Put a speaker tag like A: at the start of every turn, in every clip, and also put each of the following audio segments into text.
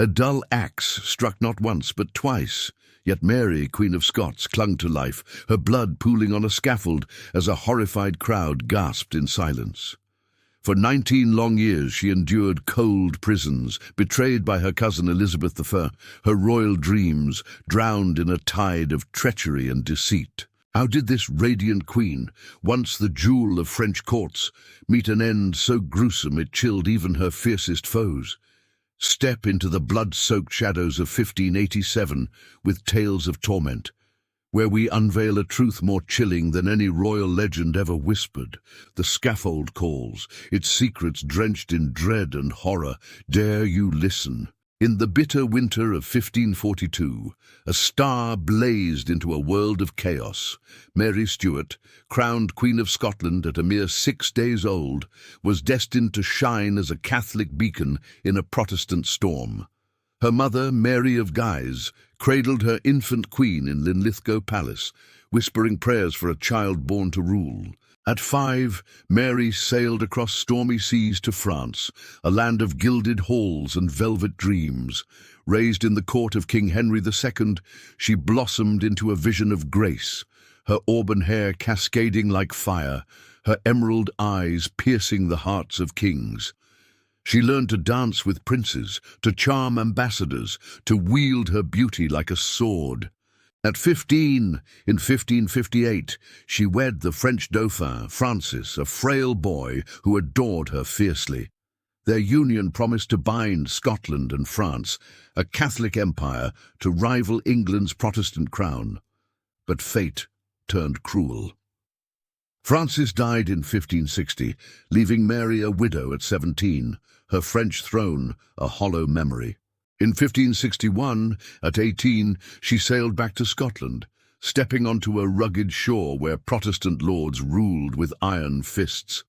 A: A dull axe struck not once but twice, yet Mary, Queen of Scots, clung to life, her blood pooling on a scaffold as a horrified crowd gasped in silence. For 19 long years she endured cold prisons, betrayed by her cousin Elizabeth I, her royal dreams drowned in a tide of treachery and deceit. How did this radiant queen, once the jewel of French courts, meet an end so gruesome it chilled even her fiercest foes? Step into the blood-soaked shadows of 1587 with tales of torment, where we unveil a truth more chilling than any royal legend ever whispered. The scaffold calls, its secrets drenched in dread and horror. Dare you listen? In the bitter winter of 1542, a star blazed into a world of chaos. Mary Stuart, crowned Queen of Scotland at a mere 6 days old, was destined to shine as a Catholic beacon in a Protestant storm. Her mother, Mary of Guise, cradled her infant queen in Linlithgow Palace, whispering prayers for a child born to rule. At 5, Mary sailed across stormy seas to France, a land of gilded halls and velvet dreams. Raised in the court of King Henry II, she blossomed into a vision of grace, her auburn hair cascading like fire, her emerald eyes piercing the hearts of kings. She learned to dance with princes, to charm ambassadors, to wield her beauty like a sword. At 15, in 1558, she wed the French Dauphin, Francis, a frail boy who adored her fiercely. Their union promised to bind Scotland and France, a Catholic empire, to rival England's Protestant crown. But fate turned cruel. Francis died in 1560, leaving Mary a widow at 17, her French throne a hollow memory. In 1561, at 18, she sailed back to Scotland, stepping onto a rugged shore where Protestant lords ruled with iron fists.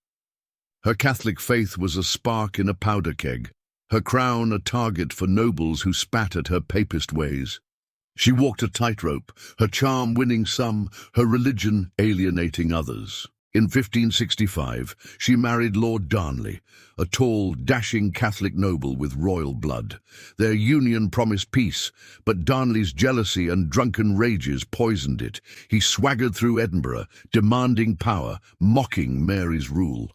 A: Her Catholic faith was a spark in a powder keg, her crown a target for nobles who spat at her papist ways. She walked a tightrope, her charm winning some, her religion alienating others. In 1565, she married Lord Darnley, a tall, dashing Catholic noble with royal blood. Their union promised peace, but Darnley's jealousy and drunken rages poisoned it. He swaggered through Edinburgh, demanding power, mocking Mary's rule.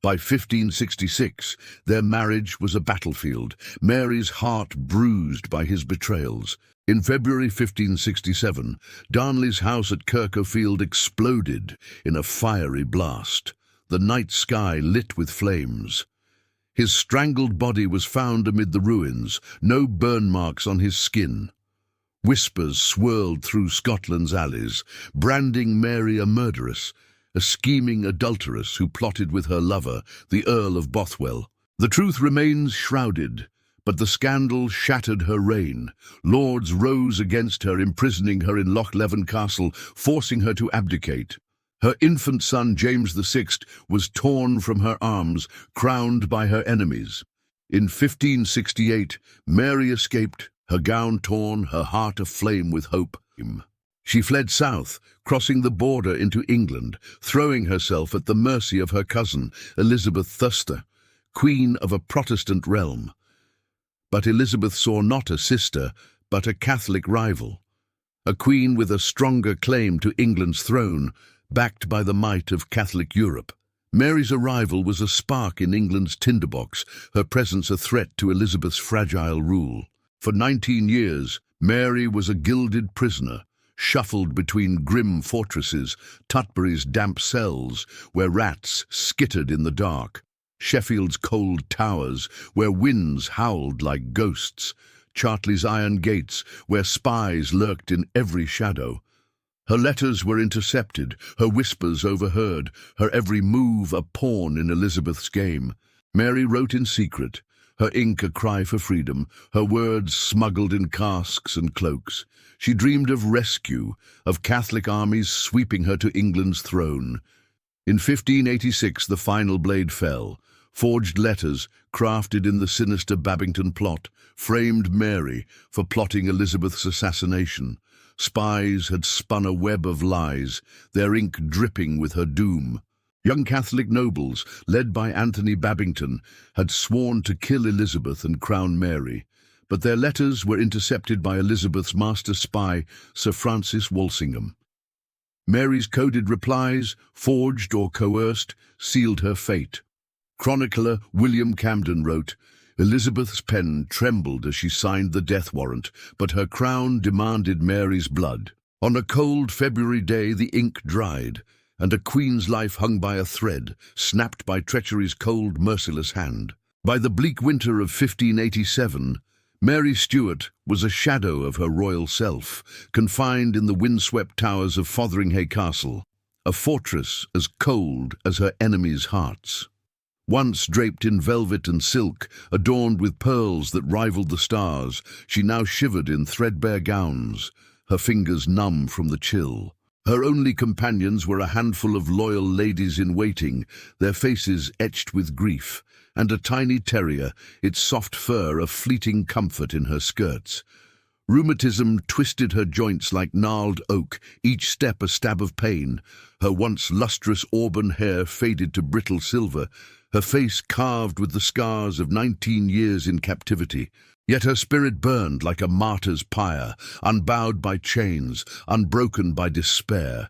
A: By 1566, their marriage was a battlefield, Mary's heart bruised by his betrayals. In February 1567, Darnley's house at Kirkhofield exploded in a fiery blast, the night sky lit with flames. His strangled body was found amid the ruins, no burn marks on his skin. Whispers swirled through Scotland's alleys, branding Mary a murderess, a scheming adulteress who plotted with her lover, the Earl of Bothwell. The truth remains shrouded, but the scandal shattered her reign. Lords rose against her, imprisoning her in Loch Leven Castle, forcing her to abdicate. Her infant son, James VI, was torn from her arms, crowned by her enemies. In 1568, Mary escaped, her gown torn, her heart aflame with hope. She fled south, crossing the border into England, throwing herself at the mercy of her cousin, Elizabeth Thuster, queen of a Protestant realm. But Elizabeth saw not a sister, but a Catholic rival, a queen with a stronger claim to England's throne, backed by the might of Catholic Europe. Mary's arrival was a spark in England's tinderbox, her presence a threat to Elizabeth's fragile rule. For 19 years, Mary was a gilded prisoner, shuffled between grim fortresses, Tutbury's damp cells, where rats skittered in the dark, Sheffield's cold towers, where winds howled like ghosts, Chartley's iron gates, where spies lurked in every shadow. Her letters were intercepted, her whispers overheard, her every move a pawn in Elizabeth's game. Mary wrote in secret, her ink a cry for freedom, her words smuggled in casks and cloaks. She dreamed of rescue, of Catholic armies sweeping her to England's throne. In 1586 the final blade fell. Forged letters, crafted in the sinister Babington Plot, framed Mary for plotting Elizabeth's assassination. Spies had spun a web of lies, their ink dripping with her doom. Young Catholic nobles, led by Anthony Babington, had sworn to kill Elizabeth and crown Mary, but their letters were intercepted by Elizabeth's master spy, Sir Francis Walsingham. Mary's coded replies, forged or coerced, sealed her fate. Chronicler William Camden wrote, "Elizabeth's pen trembled as she signed the death warrant, but her crown demanded Mary's blood. On a cold February day the ink dried, and a queen's life hung by a thread, snapped by treachery's cold, merciless hand. By the bleak winter of 1587, Mary Stuart was a shadow of her royal self, confined in the windswept towers of Fotheringhay Castle, a fortress as cold as her enemies' hearts. Once draped in velvet and silk, adorned with pearls that rivaled the stars, she now shivered in threadbare gowns, her fingers numb from the chill. Her only companions were a handful of loyal ladies-in-waiting, their faces etched with grief, and a tiny terrier, its soft fur a fleeting comfort in her skirts. Rheumatism twisted her joints like gnarled oak, each step a stab of pain. Her once lustrous auburn hair faded to brittle silver, her face carved with the scars of 19 years in captivity. Yet her spirit burned like a martyr's pyre, unbowed by chains, unbroken by despair.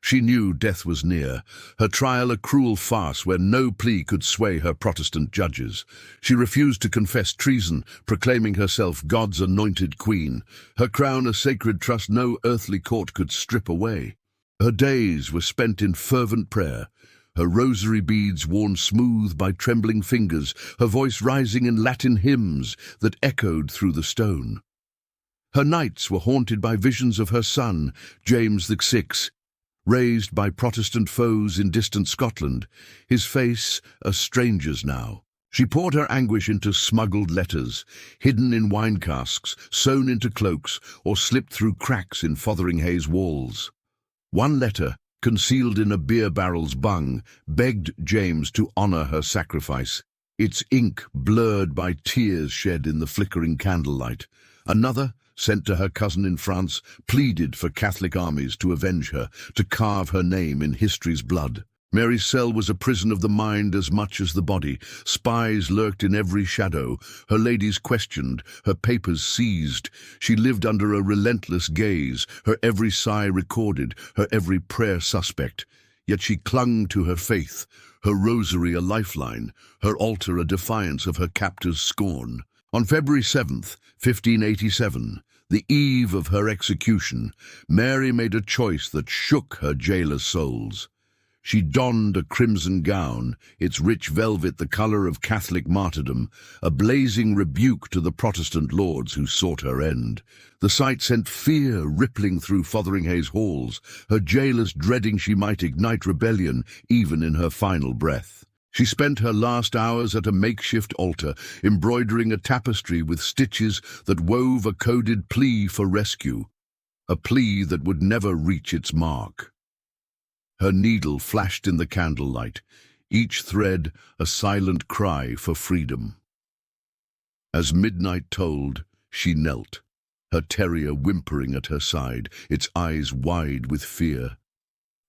A: She knew death was near, her trial a cruel farce where no plea could sway her Protestant judges. She refused to confess treason, proclaiming herself God's anointed queen, her crown a sacred trust no earthly court could strip away. Her days were spent in fervent prayer, her rosary beads worn smooth by trembling fingers, her voice rising in Latin hymns that echoed through the stone. Her nights were haunted by visions of her son, James VI, raised by Protestant foes in distant Scotland, his face a stranger's now. She poured her anguish into smuggled letters, hidden in wine casks, sewn into cloaks, or slipped through cracks in Fotheringhay's walls. One letter, concealed in a beer barrel's bung, begged James to honour her sacrifice, its ink blurred by tears shed in the flickering candlelight. Another, sent to her cousin in France, pleaded for Catholic armies to avenge her, to carve her name in history's blood. Mary's cell was a prison of the mind as much as the body. Spies lurked in every shadow, her ladies questioned, her papers seized. She lived under a relentless gaze, her every sigh recorded, her every prayer suspect. Yet she clung to her faith, her rosary a lifeline, her altar a defiance of her captor's scorn. On February 7th, 1587, the eve of her execution, Mary made a choice that shook her jailers' souls. She donned a crimson gown, its rich velvet the colour of Catholic martyrdom, a blazing rebuke to the Protestant lords who sought her end. The sight sent fear rippling through Fotheringhay's halls, her jailers dreading she might ignite rebellion even in her final breath. She spent her last hours at a makeshift altar, embroidering a tapestry with stitches that wove a coded plea for rescue, a plea that would never reach its mark. Her needle flashed in the candlelight, each thread a silent cry for freedom. As midnight tolled, she knelt, her terrier whimpering at her side, its eyes wide with fear.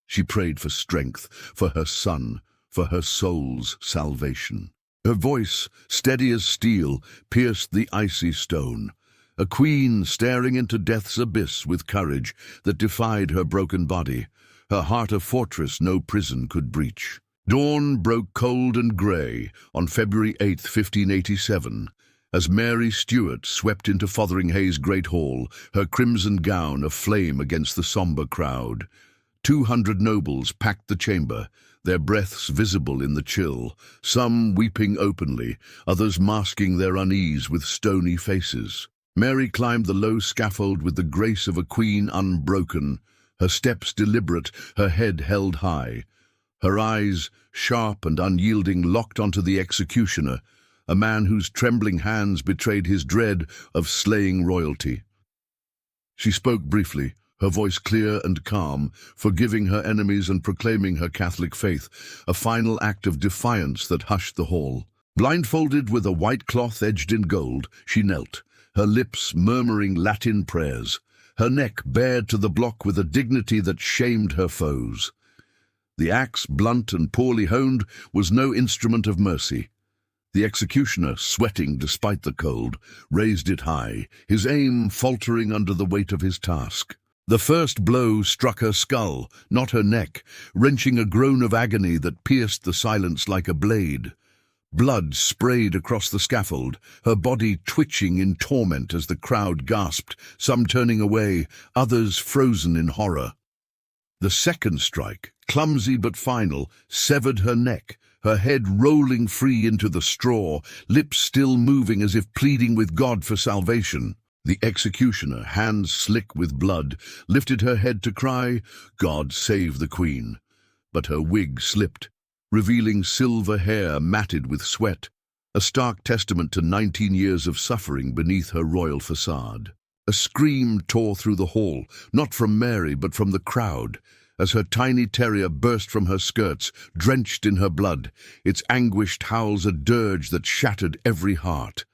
A: She prayed for strength, for her son, for her soul's salvation. Her voice, steady as steel, pierced the icy stone, a queen staring into death's abyss with courage that defied her broken body, her heart a fortress no prison could breach. Dawn broke cold and grey on February 8, 1587, as Mary Stuart swept into Fotheringhay's great hall, her crimson gown aflame against the sombre crowd. 200 nobles packed the chamber, their breaths visible in the chill, some weeping openly, others masking their unease with stony faces. Mary climbed the low scaffold with the grace of a queen unbroken, her steps deliberate, her head held high. Her eyes, sharp and unyielding, locked onto the executioner, a man whose trembling hands betrayed his dread of slaying royalty. She spoke briefly, her voice clear and calm, forgiving her enemies and proclaiming her Catholic faith, a final act of defiance that hushed the hall. Blindfolded with a white cloth edged in gold, she knelt, her lips murmuring Latin prayers, her neck bared to the block with a dignity that shamed her foes. The axe, blunt and poorly honed, was no instrument of mercy. The executioner, sweating despite the cold, raised it high, his aim faltering under the weight of his task. The first blow struck her skull, not her neck, wrenching a groan of agony that pierced the silence like a blade. Blood sprayed across the scaffold, her body twitching in torment as the crowd gasped, some turning away, others frozen in horror. The second strike, clumsy but final, severed her neck, her head rolling free into the straw, lips still moving as if pleading with God for salvation. The executioner, hands slick with blood, lifted her head to cry, "God save the Queen." But her wig slipped, revealing silver hair matted with sweat, a stark testament to 19 years of suffering beneath her royal facade. A scream tore through the hall, not from Mary but from the crowd, as her tiny terrier burst from her skirts, drenched in her blood, its anguished howls a dirge that shattered every heart.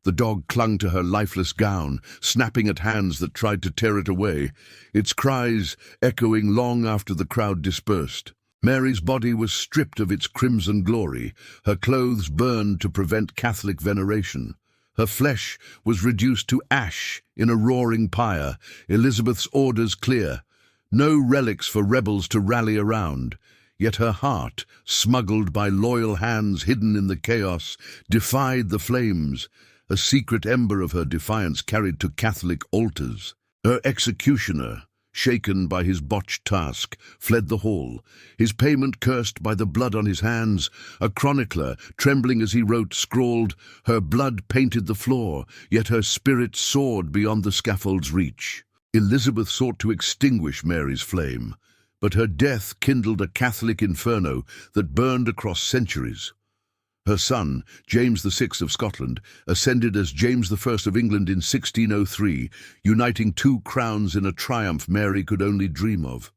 A: The dog clung to her lifeless gown, snapping at hands that tried to tear it away, its cries echoing long after the crowd dispersed. Mary's body was stripped of its crimson glory, her clothes burned to prevent Catholic veneration. Her flesh was reduced to ash in a roaring pyre, Elizabeth's orders clear. No relics for rebels to rally around. Yet her heart, smuggled by loyal hands hidden in the chaos, defied the flames, a secret ember of her defiance carried to Catholic altars. Her executioner, shaken by his botched task, fled the hall, his payment cursed by the blood on his hands. A chronicler, trembling as he wrote, scrawled, "Her blood painted the floor, yet her spirit soared beyond the scaffold's reach." Elizabeth sought to extinguish Mary's flame, but her death kindled a Catholic inferno that burned across centuries. Her son, James VI of Scotland, ascended as James I of England in 1603, uniting two crowns in a triumph Mary could only dream of.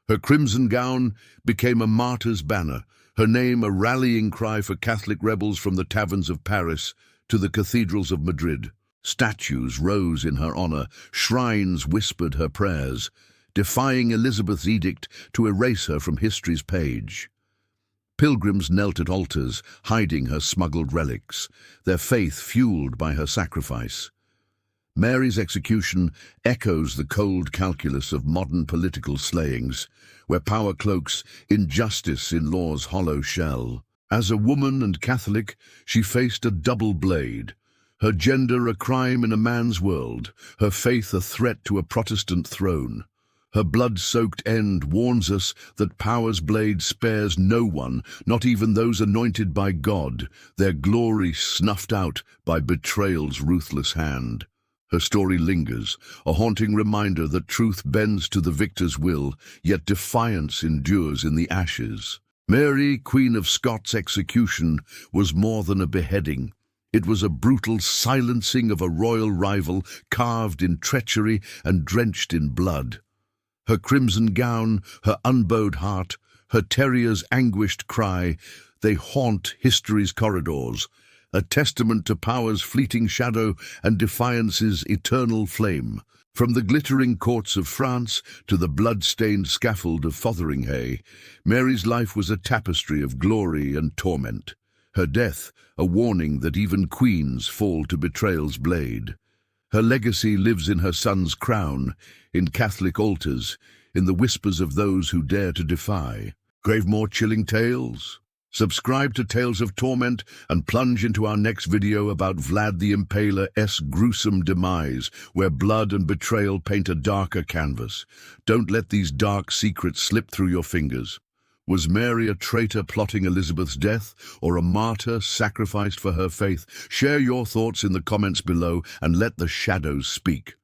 A: Her crimson gown became a martyr's banner, her name a rallying cry for Catholic rebels from the taverns of Paris to the cathedrals of Madrid. Statues rose in her honor, shrines whispered her prayers, defying Elizabeth's edict to erase her from history's page. Pilgrims knelt at altars, hiding her smuggled relics, their faith fueled by her sacrifice. Mary's execution echoes the cold calculus of modern political slayings, where power cloaks injustice in law's hollow shell. As a woman and Catholic, she faced a double blade, her gender a crime in a man's world, her faith a threat to a Protestant throne. Her blood-soaked end warns us that power's blade spares no one, not even those anointed by God, their glory snuffed out by betrayal's ruthless hand. Her story lingers, a haunting reminder that truth bends to the victor's will, yet defiance endures in the ashes. Mary, Queen of Scots' execution was more than a beheading. It was a brutal silencing of a royal rival, carved in treachery and drenched in blood. Her crimson gown, her unbowed heart, her terrier's anguished cry, they haunt history's corridors, a testament to power's fleeting shadow and defiance's eternal flame. From the glittering courts of France to the blood-stained scaffold of Fotheringhay, Mary's life was a tapestry of glory and torment. Her death, a warning that even queens fall to betrayal's blade. Her legacy lives in her son's crown, in Catholic altars, in the whispers of those who dare to defy. Crave more chilling tales? Subscribe to Tales of Torment and plunge into our next video about Vlad the Impaler's gruesome demise, where blood and betrayal paint a darker canvas. Don't let these dark secrets slip through your fingers. Was Mary a traitor plotting Elizabeth's death, or a martyr sacrificed for her faith? Share your thoughts in the comments below and let the shadows speak.